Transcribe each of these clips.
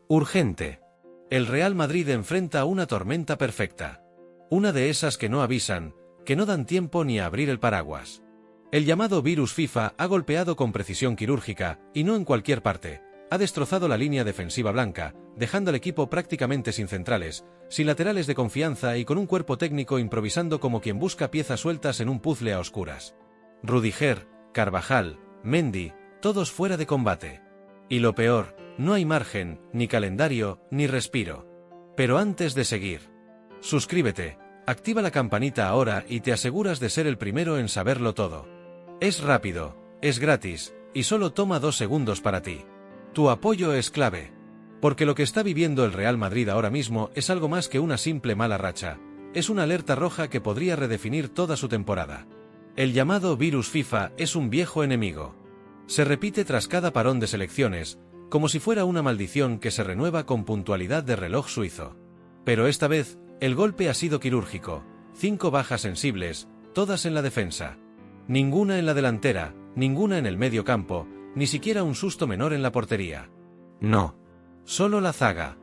Urgente. El Real Madrid enfrenta una tormenta perfecta. Una de esas que no avisan, que no dan tiempo ni a abrir el paraguas. El llamado virus FIFA ha golpeado con precisión quirúrgica, y no en cualquier parte. Ha destrozado la línea defensiva blanca, dejando al equipo prácticamente sin centrales, sin laterales de confianza y con un cuerpo técnico improvisando como quien busca piezas sueltas en un puzzle a oscuras. Rüdiger, Carvajal, Mendy, todos fuera de combate. Y lo peor, no hay margen, ni calendario, ni respiro. Pero antes de seguir, suscríbete, activa la campanita ahora y te aseguras de ser el primero en saberlo todo. Es rápido, es gratis, y solo toma 2 segundos para ti. Tu apoyo es clave. Porque lo que está viviendo el Real Madrid ahora mismo es algo más que una simple mala racha. Es una alerta roja que podría redefinir toda su temporada. El llamado virus FIFA es un viejo enemigo. Se repite tras cada parón de selecciones, como si fuera una maldición que se renueva con puntualidad de reloj suizo. Pero esta vez, el golpe ha sido quirúrgico. 5 bajas sensibles, todas en la defensa. Ninguna en la delantera, ninguna en el medio campo, ni siquiera un susto menor en la portería. No. Solo la zaga.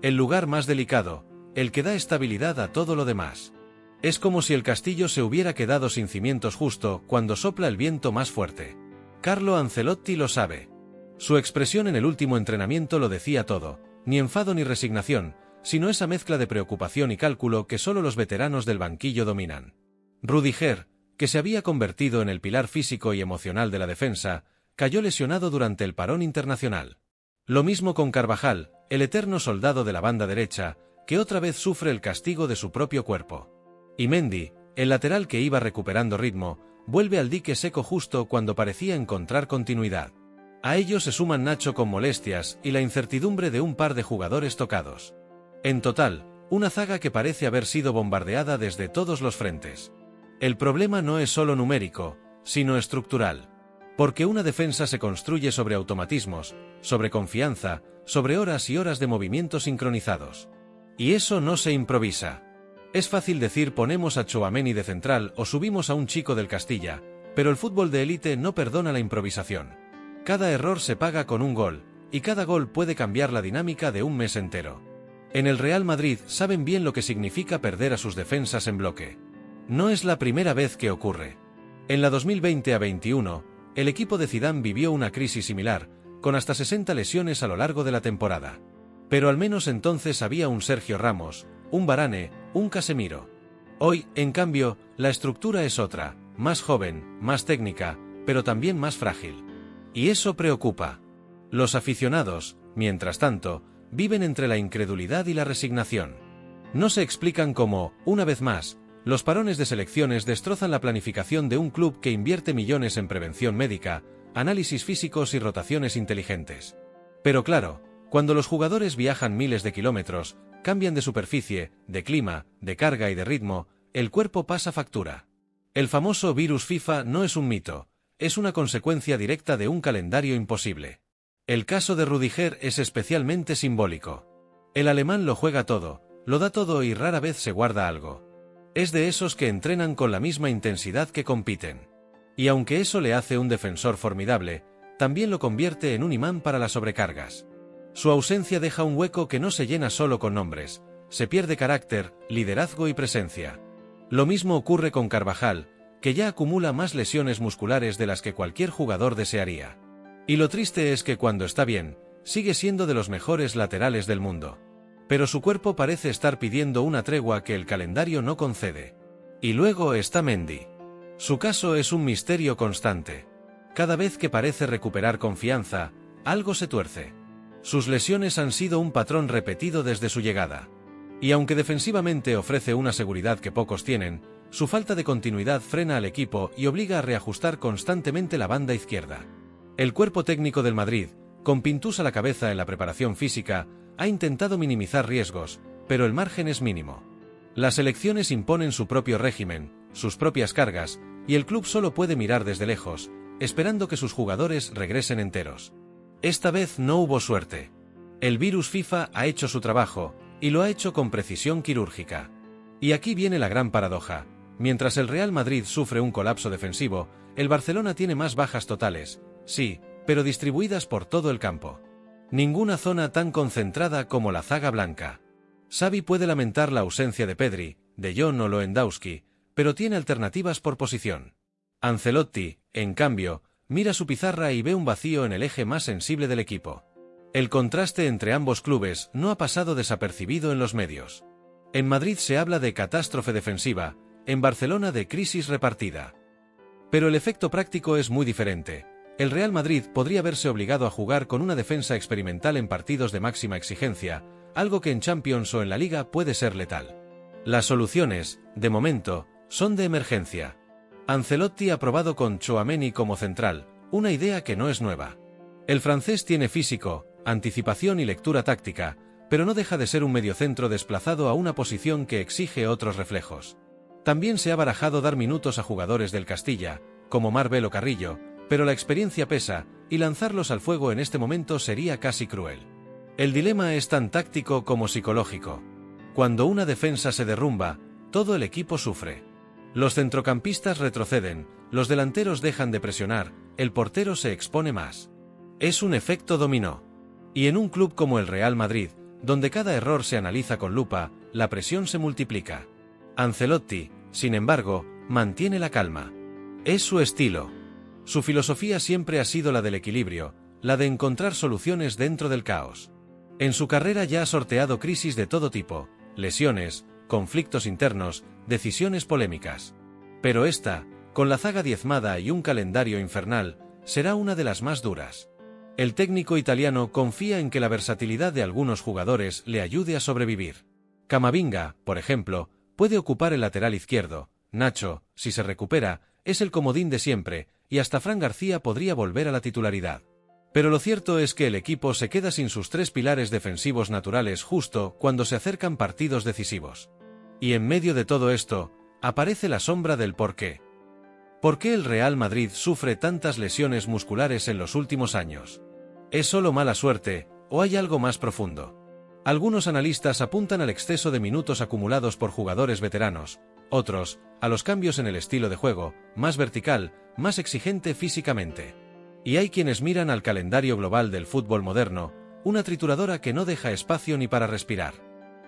El lugar más delicado, el que da estabilidad a todo lo demás. Es como si el castillo se hubiera quedado sin cimientos justo cuando sopla el viento más fuerte. Carlo Ancelotti lo sabe. Su expresión en el último entrenamiento lo decía todo, ni enfado ni resignación, sino esa mezcla de preocupación y cálculo que solo los veteranos del banquillo dominan. Rüdiger, que se había convertido en el pilar físico y emocional de la defensa, cayó lesionado durante el parón internacional. Lo mismo con Carvajal, el eterno soldado de la banda derecha, que otra vez sufre el castigo de su propio cuerpo. Y Mendy, el lateral que iba recuperando ritmo, vuelve al dique seco justo cuando parecía encontrar continuidad. A ello se suman Nacho con molestias y la incertidumbre de un par de jugadores tocados. En total, una zaga que parece haber sido bombardeada desde todos los frentes. El problema no es solo numérico, sino estructural. Porque una defensa se construye sobre automatismos, sobre confianza, sobre horas y horas de movimientos sincronizados. Y eso no se improvisa. Es fácil decir ponemos a Tchouaméni de central o subimos a un chico del Castilla, pero el fútbol de élite no perdona la improvisación. Cada error se paga con un gol, y cada gol puede cambiar la dinámica de un mes entero. En el Real Madrid saben bien lo que significa perder a sus defensas en bloque. No es la primera vez que ocurre. En la 2020 a 21, el equipo de Zidane vivió una crisis similar, con hasta 60 lesiones a lo largo de la temporada. Pero al menos entonces había un Sergio Ramos, un Varane, un Casemiro. Hoy, en cambio, la estructura es otra, más joven, más técnica, pero también más frágil. Y eso preocupa. Los aficionados, mientras tanto, viven entre la incredulidad y la resignación. No se explican cómo, una vez más, los parones de selecciones destrozan la planificación de un club que invierte millones en prevención médica, análisis físicos y rotaciones inteligentes. Pero claro, cuando los jugadores viajan miles de kilómetros, cambian de superficie, de clima, de carga y de ritmo, el cuerpo pasa factura. El famoso virus FIFA no es un mito, es una consecuencia directa de un calendario imposible. El caso de Rüdiger es especialmente simbólico. El alemán lo juega todo, lo da todo y rara vez se guarda algo. Es de esos que entrenan con la misma intensidad que compiten. Y aunque eso le hace un defensor formidable, también lo convierte en un imán para las sobrecargas. Su ausencia deja un hueco que no se llena solo con nombres, se pierde carácter, liderazgo y presencia. Lo mismo ocurre con Carvajal, que ya acumula más lesiones musculares de las que cualquier jugador desearía. Y lo triste es que cuando está bien, sigue siendo de los mejores laterales del mundo. Pero su cuerpo parece estar pidiendo una tregua que el calendario no concede. Y luego está Mendy. Su caso es un misterio constante. Cada vez que parece recuperar confianza, algo se tuerce. Sus lesiones han sido un patrón repetido desde su llegada. Y aunque defensivamente ofrece una seguridad que pocos tienen, su falta de continuidad frena al equipo y obliga a reajustar constantemente la banda izquierda. El cuerpo técnico del Madrid, con Pintus a la cabeza en la preparación física, ha intentado minimizar riesgos, pero el margen es mínimo. Las selecciones imponen su propio régimen, sus propias cargas, y el club solo puede mirar desde lejos, esperando que sus jugadores regresen enteros. Esta vez no hubo suerte. El virus FIFA ha hecho su trabajo, y lo ha hecho con precisión quirúrgica. Y aquí viene la gran paradoja. Mientras el Real Madrid sufre un colapso defensivo, el Barcelona tiene más bajas totales, sí, pero distribuidas por todo el campo. Ninguna zona tan concentrada como la zaga blanca. Xavi puede lamentar la ausencia de Pedri, De Jong o Lewandowski, pero tiene alternativas por posición. Ancelotti, en cambio, mira su pizarra y ve un vacío en el eje más sensible del equipo. El contraste entre ambos clubes no ha pasado desapercibido en los medios. En Madrid se habla de catástrofe defensiva, en Barcelona de crisis repartida. Pero el efecto práctico es muy diferente. El Real Madrid podría verse obligado a jugar con una defensa experimental en partidos de máxima exigencia, algo que en Champions o en la Liga puede ser letal. Las soluciones, de momento, son de emergencia. Ancelotti ha probado con Tchouaméni como central, una idea que no es nueva. El francés tiene físico, anticipación y lectura táctica, pero no deja de ser un mediocentro desplazado a una posición que exige otros reflejos. También se ha barajado dar minutos a jugadores del Castilla, como Marvel o Carrillo, pero la experiencia pesa, y lanzarlos al fuego en este momento sería casi cruel. El dilema es tan táctico como psicológico. Cuando una defensa se derrumba, todo el equipo sufre. Los centrocampistas retroceden, los delanteros dejan de presionar, el portero se expone más. Es un efecto dominó. Y en un club como el Real Madrid, donde cada error se analiza con lupa, la presión se multiplica. Ancelotti, sin embargo, mantiene la calma. Es su estilo. Su filosofía siempre ha sido la del equilibrio, la de encontrar soluciones dentro del caos. En su carrera ya ha sorteado crisis de todo tipo, lesiones, conflictos internos, decisiones polémicas. Pero esta, con la zaga diezmada y un calendario infernal, será una de las más duras. El técnico italiano confía en que la versatilidad de algunos jugadores le ayude a sobrevivir. Camavinga, por ejemplo, puede ocupar el lateral izquierdo, Nacho, si se recupera, es el comodín de siempre, y hasta Fran García podría volver a la titularidad. Pero lo cierto es que el equipo se queda sin sus tres pilares defensivos naturales justo cuando se acercan partidos decisivos. Y en medio de todo esto, aparece la sombra del porqué. ¿Por qué el Real Madrid sufre tantas lesiones musculares en los últimos años? ¿Es solo mala suerte, o hay algo más profundo? Algunos analistas apuntan al exceso de minutos acumulados por jugadores veteranos, otros, a los cambios en el estilo de juego, más vertical, más exigente físicamente. Y hay quienes miran al calendario global del fútbol moderno, una trituradora que no deja espacio ni para respirar.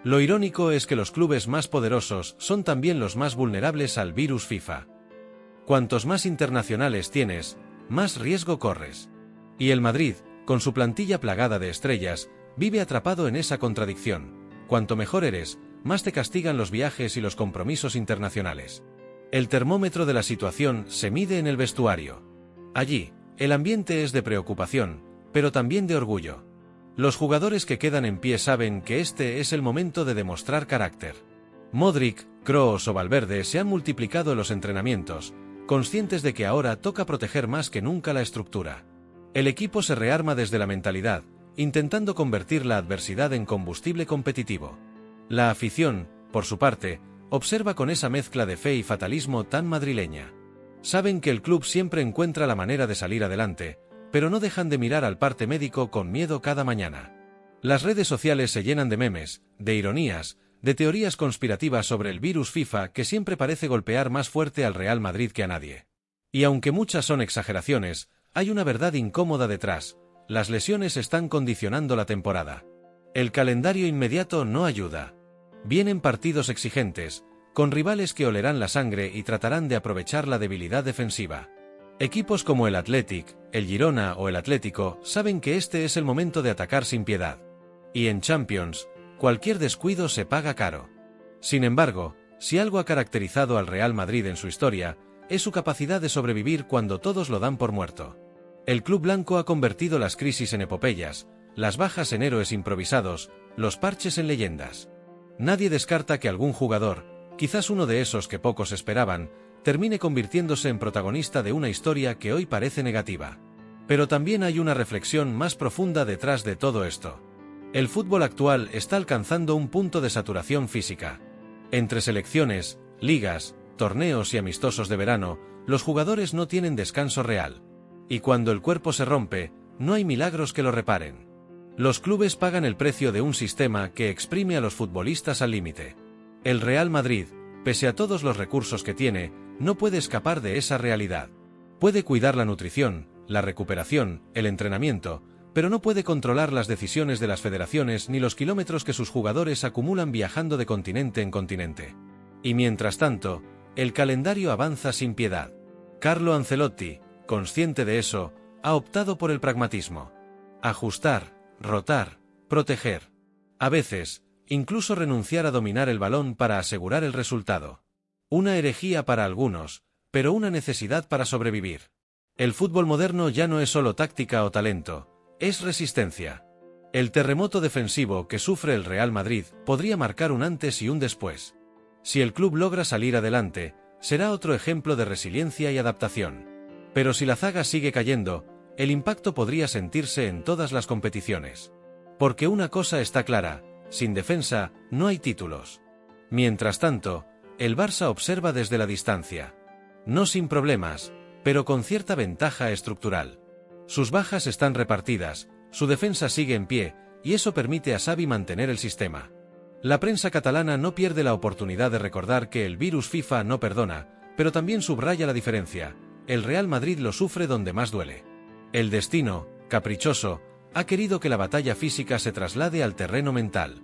Lo irónico es que los clubes más poderosos son también los más vulnerables al virus FIFA. Cuantos más internacionales tienes, más riesgo corres. Y el Madrid, con su plantilla plagada de estrellas, vive atrapado en esa contradicción. Cuanto mejor eres, más te castigan los viajes y los compromisos internacionales. El termómetro de la situación se mide en el vestuario. Allí, el ambiente es de preocupación, pero también de orgullo. Los jugadores que quedan en pie saben que este es el momento de demostrar carácter. Modric, Kroos o Valverde se han multiplicado en los entrenamientos, conscientes de que ahora toca proteger más que nunca la estructura. El equipo se rearma desde la mentalidad, intentando convertir la adversidad en combustible competitivo. La afición, por su parte, observa con esa mezcla de fe y fatalismo tan madrileña. Saben que el club siempre encuentra la manera de salir adelante, pero no dejan de mirar al parte médico con miedo cada mañana. Las redes sociales se llenan de memes, de ironías, de teorías conspirativas sobre el virus FIFA que siempre parece golpear más fuerte al Real Madrid que a nadie. Y aunque muchas son exageraciones, hay una verdad incómoda detrás: las lesiones están condicionando la temporada. El calendario inmediato no ayuda. Vienen partidos exigentes, con rivales que olerán la sangre y tratarán de aprovechar la debilidad defensiva. Equipos como el Athletic, el Girona o el Atlético saben que este es el momento de atacar sin piedad. Y en Champions, cualquier descuido se paga caro. Sin embargo, si algo ha caracterizado al Real Madrid en su historia, es su capacidad de sobrevivir cuando todos lo dan por muerto. El club blanco ha convertido las crisis en epopeyas, las bajas en héroes improvisados, los parches en leyendas. Nadie descarta que algún jugador, quizás uno de esos que pocos esperaban, termine convirtiéndose en protagonista de una historia que hoy parece negativa. Pero también hay una reflexión más profunda detrás de todo esto. El fútbol actual está alcanzando un punto de saturación física. Entre selecciones, ligas, torneos y amistosos de verano, los jugadores no tienen descanso real. Y cuando el cuerpo se rompe, no hay milagros que lo reparen. Los clubes pagan el precio de un sistema que exprime a los futbolistas al límite. El Real Madrid, pese a todos los recursos que tiene, no puede escapar de esa realidad. Puede cuidar la nutrición, la recuperación, el entrenamiento, pero no puede controlar las decisiones de las federaciones ni los kilómetros que sus jugadores acumulan viajando de continente en continente. Y mientras tanto, el calendario avanza sin piedad. Carlo Ancelotti, consciente de eso, ha optado por el pragmatismo. Ajustar, rotar, proteger. A veces, incluso renunciar a dominar el balón para asegurar el resultado. Una herejía para algunos, pero una necesidad para sobrevivir. El fútbol moderno ya no es solo táctica o talento, es resistencia. El terremoto defensivo que sufre el Real Madrid podría marcar un antes y un después. Si el club logra salir adelante, será otro ejemplo de resiliencia y adaptación. Pero si la zaga sigue cayendo, el impacto podría sentirse en todas las competiciones. Porque una cosa está clara, sin defensa, no hay títulos. Mientras tanto, el Barça observa desde la distancia. No sin problemas, pero con cierta ventaja estructural. Sus bajas están repartidas, su defensa sigue en pie, y eso permite a Xavi mantener el sistema. La prensa catalana no pierde la oportunidad de recordar que el virus FIFA no perdona, pero también subraya la diferencia: el Real Madrid lo sufre donde más duele. El destino, caprichoso, ha querido que la batalla física se traslade al terreno mental.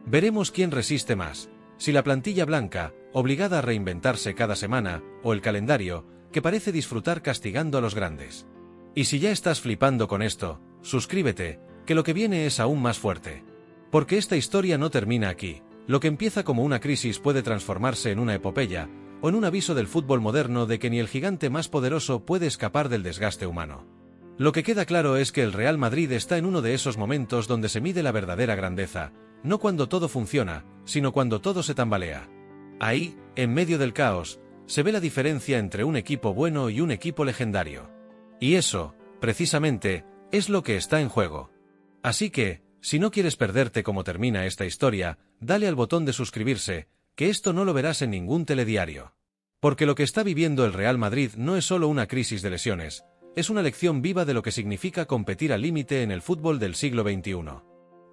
Veremos quién resiste más, si la plantilla blanca, obligada a reinventarse cada semana, o el calendario, que parece disfrutar castigando a los grandes. Y si ya estás flipando con esto, suscríbete, que lo que viene es aún más fuerte. Porque esta historia no termina aquí. Lo que empieza como una crisis puede transformarse en una epopeya, o en un aviso del fútbol moderno de que ni el gigante más poderoso puede escapar del desgaste humano. Lo que queda claro es que el Real Madrid está en uno de esos momentos donde se mide la verdadera grandeza, no cuando todo funciona, sino cuando todo se tambalea. Ahí, en medio del caos, se ve la diferencia entre un equipo bueno y un equipo legendario. Y eso, precisamente, es lo que está en juego. Así que, si no quieres perderte cómo termina esta historia, dale al botón de suscribirse, que esto no lo verás en ningún telediario. Porque lo que está viviendo el Real Madrid no es solo una crisis de lesiones, es una lección viva de lo que significa competir al límite en el fútbol del siglo XXI.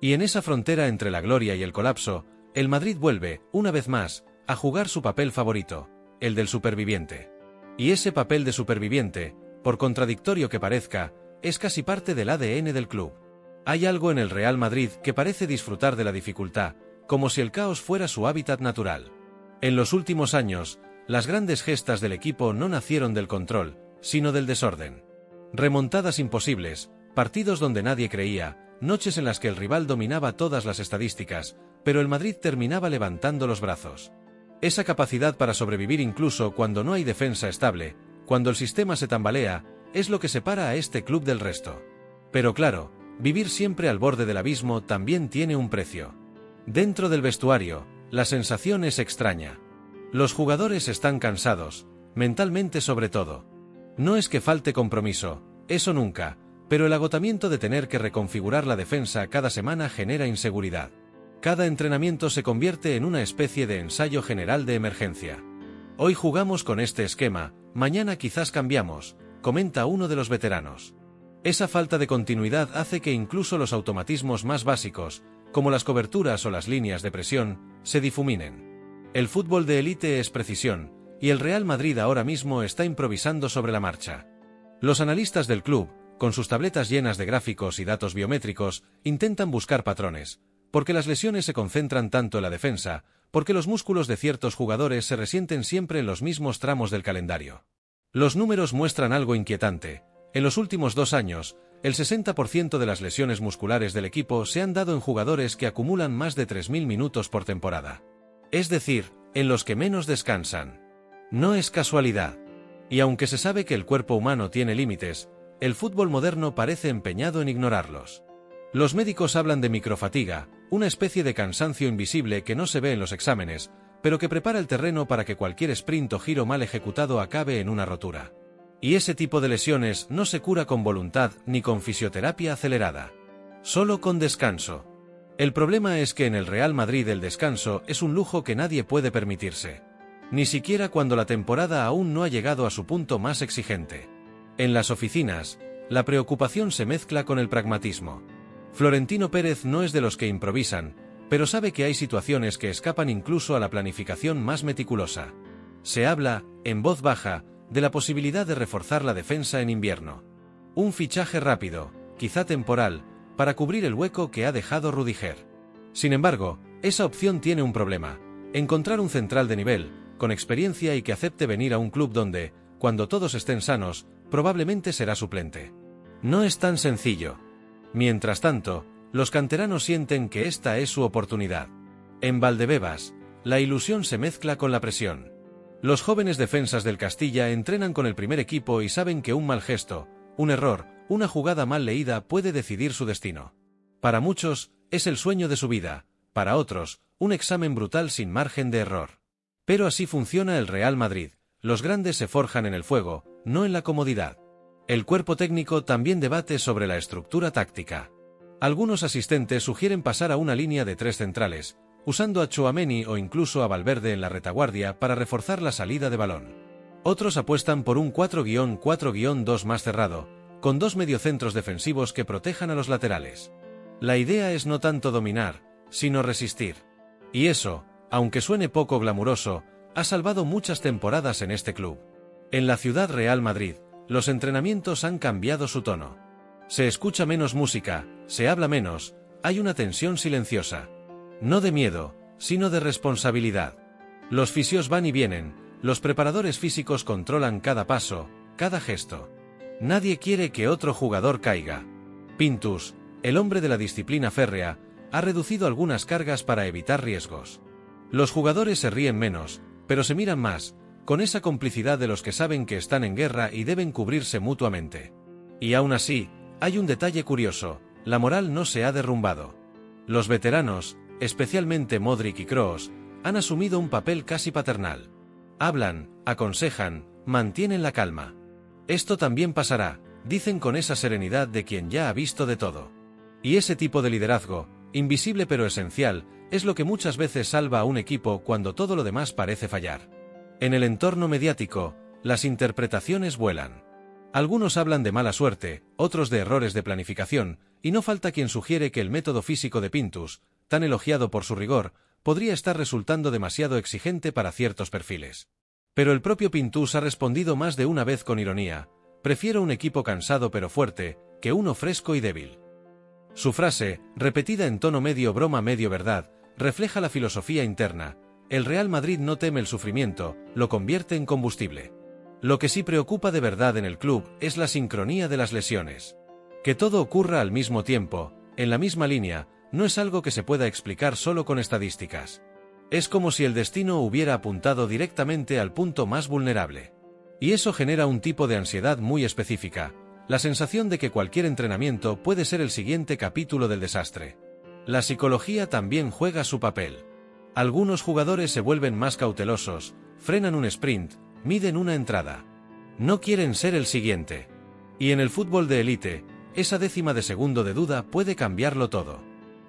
Y en esa frontera entre la gloria y el colapso, el Madrid vuelve, una vez más, a jugar su papel favorito, el del superviviente. Y ese papel de superviviente, por contradictorio que parezca, es casi parte del ADN del club. Hay algo en el Real Madrid que parece disfrutar de la dificultad, como si el caos fuera su hábitat natural. En los últimos años, las grandes gestas del equipo no nacieron del control, sino del desorden. Remontadas imposibles, partidos donde nadie creía, noches en las que el rival dominaba todas las estadísticas, pero el Madrid terminaba levantando los brazos. Esa capacidad para sobrevivir incluso cuando no hay defensa estable, cuando el sistema se tambalea, es lo que separa a este club del resto. Pero claro, vivir siempre al borde del abismo también tiene un precio. Dentro del vestuario, la sensación es extraña. Los jugadores están cansados, mentalmente sobre todo. No es que falte compromiso, eso nunca, pero el agotamiento de tener que reconfigurar la defensa cada semana genera inseguridad. Cada entrenamiento se convierte en una especie de ensayo general de emergencia. Hoy jugamos con este esquema, mañana quizás cambiamos, comenta uno de los veteranos. Esa falta de continuidad hace que incluso los automatismos más básicos, como las coberturas o las líneas de presión, se difuminen. El fútbol de élite es precisión, y el Real Madrid ahora mismo está improvisando sobre la marcha. Los analistas del club, con sus tabletas llenas de gráficos y datos biométricos, intentan buscar patrones, porque las lesiones se concentran tanto en la defensa, porque los músculos de ciertos jugadores se resienten siempre en los mismos tramos del calendario. Los números muestran algo inquietante. En los últimos 2 años, el 60% de las lesiones musculares del equipo se han dado en jugadores que acumulan más de 3.000 minutos por temporada. Es decir, en los que menos descansan. No es casualidad. Y aunque se sabe que el cuerpo humano tiene límites, el fútbol moderno parece empeñado en ignorarlos. Los médicos hablan de microfatiga, una especie de cansancio invisible que no se ve en los exámenes, pero que prepara el terreno para que cualquier sprint o giro mal ejecutado acabe en una rotura. Y ese tipo de lesiones no se cura con voluntad ni con fisioterapia acelerada. Solo con descanso. El problema es que en el Real Madrid el descanso es un lujo que nadie puede permitirse. Ni siquiera cuando la temporada aún no ha llegado a su punto más exigente. En las oficinas, la preocupación se mezcla con el pragmatismo. Florentino Pérez no es de los que improvisan, pero sabe que hay situaciones que escapan incluso a la planificación más meticulosa. Se habla, en voz baja, de la posibilidad de reforzar la defensa en invierno. Un fichaje rápido, quizá temporal, para cubrir el hueco que ha dejado Rudiger. Sin embargo, esa opción tiene un problema: encontrar un central de nivel, con experiencia y que acepte venir a un club donde, cuando todos estén sanos, probablemente será suplente. No es tan sencillo. Mientras tanto, los canteranos sienten que esta es su oportunidad. En Valdebebas, la ilusión se mezcla con la presión. Los jóvenes defensas del Castilla entrenan con el primer equipo y saben que un mal gesto, un error, una jugada mal leída puede decidir su destino. Para muchos, es el sueño de su vida; para otros, un examen brutal sin margen de error. Pero así funciona el Real Madrid: los grandes se forjan en el fuego, no en la comodidad. El cuerpo técnico también debate sobre la estructura táctica. Algunos asistentes sugieren pasar a una línea de 3 centrales, usando a Tchouaméni o incluso a Valverde en la retaguardia para reforzar la salida de balón. Otros apuestan por un 4-4-2 más cerrado, con 2 mediocentros defensivos que protejan a los laterales. La idea es no tanto dominar, sino resistir. Y eso, aunque suene poco glamuroso, ha salvado muchas temporadas en este club. En la ciudad Real Madrid, los entrenamientos han cambiado su tono. Se escucha menos música, se habla menos, hay una tensión silenciosa. No de miedo, sino de responsabilidad. Los fisios van y vienen, los preparadores físicos controlan cada paso, cada gesto. Nadie quiere que otro jugador caiga. Pintus, el hombre de la disciplina férrea, ha reducido algunas cargas para evitar riesgos. Los jugadores se ríen menos, pero se miran más, con esa complicidad de los que saben que están en guerra y deben cubrirse mutuamente. Y aún así, hay un detalle curioso: la moral no se ha derrumbado. Los veteranos, especialmente Modric y Kroos, han asumido un papel casi paternal. Hablan, aconsejan, mantienen la calma. Esto también pasará, dicen con esa serenidad de quien ya ha visto de todo. Y ese tipo de liderazgo, invisible pero esencial, es lo que muchas veces salva a un equipo cuando todo lo demás parece fallar. En el entorno mediático, las interpretaciones vuelan. Algunos hablan de mala suerte, otros de errores de planificación, y no falta quien sugiere que el método físico de Pintus, tan elogiado por su rigor, podría estar resultando demasiado exigente para ciertos perfiles. Pero el propio Pintus ha respondido más de una vez con ironía: prefiero un equipo cansado pero fuerte, que uno fresco y débil. Su frase, repetida en tono medio broma medio verdad, refleja la filosofía interna: el Real Madrid no teme el sufrimiento, lo convierte en combustible. Lo que sí preocupa de verdad en el club es la sincronía de las lesiones. Que todo ocurra al mismo tiempo, en la misma línea, no es algo que se pueda explicar solo con estadísticas. Es como si el destino hubiera apuntado directamente al punto más vulnerable. Y eso genera un tipo de ansiedad muy específica: la sensación de que cualquier entrenamiento puede ser el siguiente capítulo del desastre. La psicología también juega su papel. Algunos jugadores se vuelven más cautelosos, frenan un sprint, miden una entrada. No quieren ser el siguiente. Y en el fútbol de élite, esa décima de segundo de duda puede cambiarlo todo.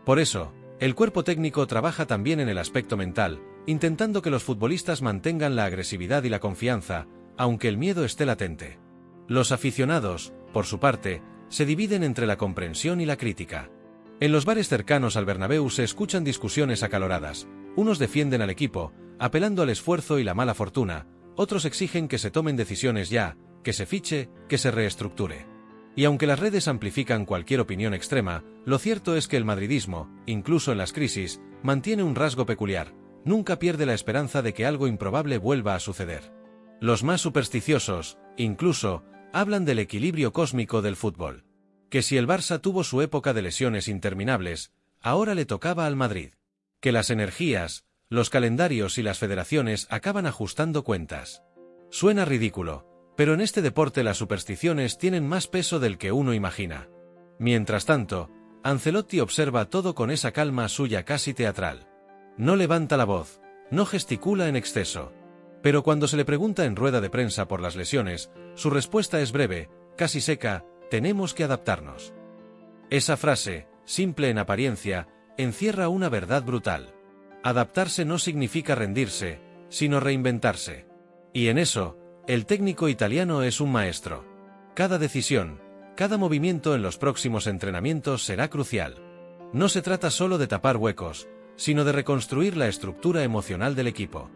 Por eso, el cuerpo técnico trabaja también en el aspecto mental, intentando que los futbolistas mantengan la agresividad y la confianza, aunque el miedo esté latente. Los aficionados, por su parte, se dividen entre la comprensión y la crítica. En los bares cercanos al Bernabéu se escuchan discusiones acaloradas. Unos defienden al equipo, apelando al esfuerzo y la mala fortuna; otros exigen que se tomen decisiones ya, que se fiche, que se reestructure. Y aunque las redes amplifican cualquier opinión extrema, lo cierto es que el madridismo, incluso en las crisis, mantiene un rasgo peculiar: nunca pierde la esperanza de que algo improbable vuelva a suceder. Los más supersticiosos, incluso, hablan del equilibrio cósmico del fútbol. Que si el Barça tuvo su época de lesiones interminables, ahora le tocaba al Madrid. Que las energías, los calendarios y las federaciones acaban ajustando cuentas. Suena ridículo, pero en este deporte las supersticiones tienen más peso del que uno imagina. Mientras tanto, Ancelotti observa todo con esa calma suya casi teatral. No levanta la voz, no gesticula en exceso. Pero cuando se le pregunta en rueda de prensa por las lesiones, su respuesta es breve, casi seca: tenemos que adaptarnos. Esa frase, simple en apariencia, encierra una verdad brutal. Adaptarse no significa rendirse, sino reinventarse. Y en eso, el técnico italiano es un maestro. Cada decisión, cada movimiento en los próximos entrenamientos será crucial. No se trata solo de tapar huecos, sino de reconstruir la estructura emocional del equipo.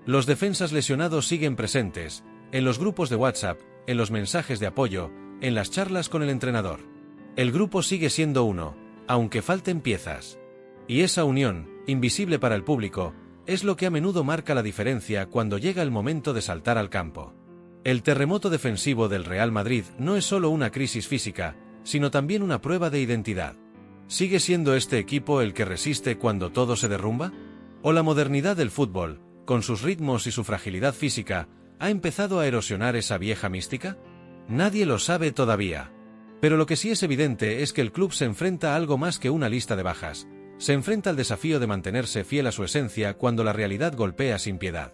Los defensas lesionados siguen presentes, en los grupos de WhatsApp, en los mensajes de apoyo, en las charlas con el entrenador. El grupo sigue siendo uno, aunque falten piezas. Y esa unión, invisible para el público, es lo que a menudo marca la diferencia cuando llega el momento de saltar al campo. El terremoto defensivo del Real Madrid no es solo una crisis física, sino también una prueba de identidad. ¿Sigue siendo este equipo el que resiste cuando todo se derrumba? ¿O la modernidad del fútbol, con sus ritmos y su fragilidad física, ha empezado a erosionar esa vieja mística? Nadie lo sabe todavía. Pero lo que sí es evidente es que el club se enfrenta a algo más que una lista de bajas. Se enfrenta al desafío de mantenerse fiel a su esencia cuando la realidad golpea sin piedad.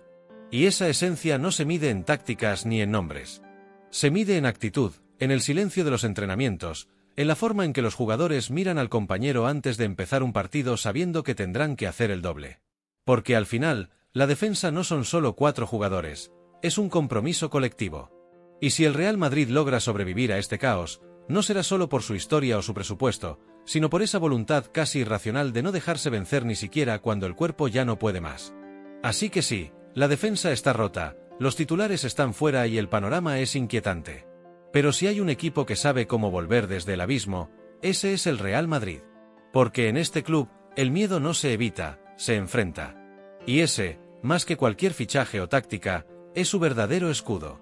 Y esa esencia no se mide en tácticas ni en nombres. Se mide en actitud, en el silencio de los entrenamientos, en la forma en que los jugadores miran al compañero antes de empezar un partido sabiendo que tendrán que hacer el doble. Porque al final, la defensa no son solo 4 jugadores, es un compromiso colectivo. Y si el Real Madrid logra sobrevivir a este caos, no será solo por su historia o su presupuesto, sino por esa voluntad casi irracional de no dejarse vencer ni siquiera cuando el cuerpo ya no puede más. Así que sí, la defensa está rota, los titulares están fuera y el panorama es inquietante. Pero si hay un equipo que sabe cómo volver desde el abismo, ese es el Real Madrid. Porque en este club, el miedo no se evita, se enfrenta. Y ese, más que cualquier fichaje o táctica, es su verdadero escudo.